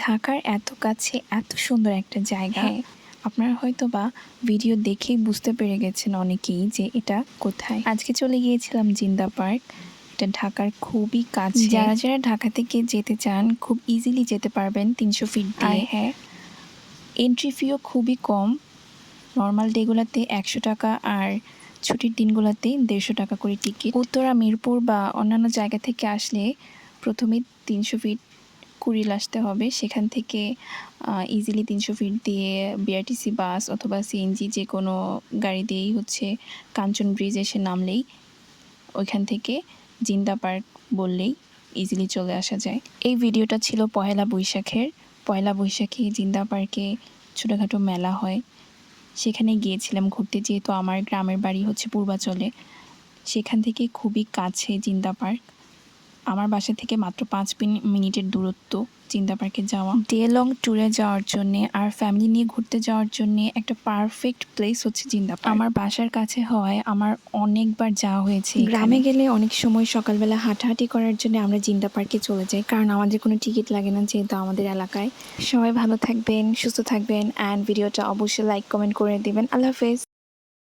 ঢাকার এত কাছে এত সুন্দর একটা জায়গা, আপনারা হয়তো বা ভিডিও দেখেই বুঝতে পেরে গেছেন অনেকেই যে এটা কোথায়। আজকে চলে গিয়েছিলাম জিন্দা পার্ক। এটা ঢাকার খুবই কাছে। যারা যারা ঢাকা থেকে যেতে চান খুব ইজিলি যেতে পারবেন 300 ফিট দিয়ে। হ্যাঁ, এন্ট্রি ফিও খুবই কম। নর্মাল ডেগুলোতে 100 টাকা আর ছুটির দিনগুলোতে 150 টাকা করে টিকিট। উত্তরা, মিরপুর বা অন্যান্য জায়গা থেকে আসলে প্রথমে 300 ফিট কুড়িল আসতে হবে। সেখান থেকে ইজিলি 300 ফিট দিয়ে বিআরটিসি বাস অথবা সিএনজি যে কোনো গাড়ি দিয়েই হচ্ছে কাঞ্চন ব্রিজ এসে নামলেই ওইখান থেকে জিন্দা পার্ক বললেই ইজিলি চলে আসা যায়। এই ভিডিওটা ছিল পহেলা বৈশাখের। পয়লা বৈশাখে জিন্দা পার্কে ছোটোখাটো মেলা হয়, সেখানে গিয়েছিলাম ঘুরতে। যেহেতু আমার গ্রামের বাড়ি হচ্ছে পূর্বাচলে, সেখান থেকে খুবই কাছে জিন্দা পার্ক। আমার বাসা থেকে মাত্র 5 মিনিটের দূরত্ব জিন্দা পার্কে যাওয়া। ডে লং ট্যুরে যাওয়ার জন্যে আর ফ্যামিলি নিয়ে ঘুরতে যাওয়ার জন্যে একটা পারফেক্ট প্লেস হচ্ছে জিন্দা পার্ক। আমার বাসার কাছে হওয়ায় আমার অনেকবার যাওয়া হয়েছে। গ্রামে গেলে অনেক সময় সকালবেলা হাঁটাহাঁটি করার জন্য আমরা জিন্দা পার্কে চলে যাই, কারণ আমাদের কোনো টিকিট লাগে না যেহেতু আমাদের এলাকায়। সবাই ভালো থাকবেন, সুস্থ থাকবেন, অ্যান্ড ভিডিওটা অবশ্যই লাইক কমেন্ট করে দেবেন। আল্লাহ হাফেজ।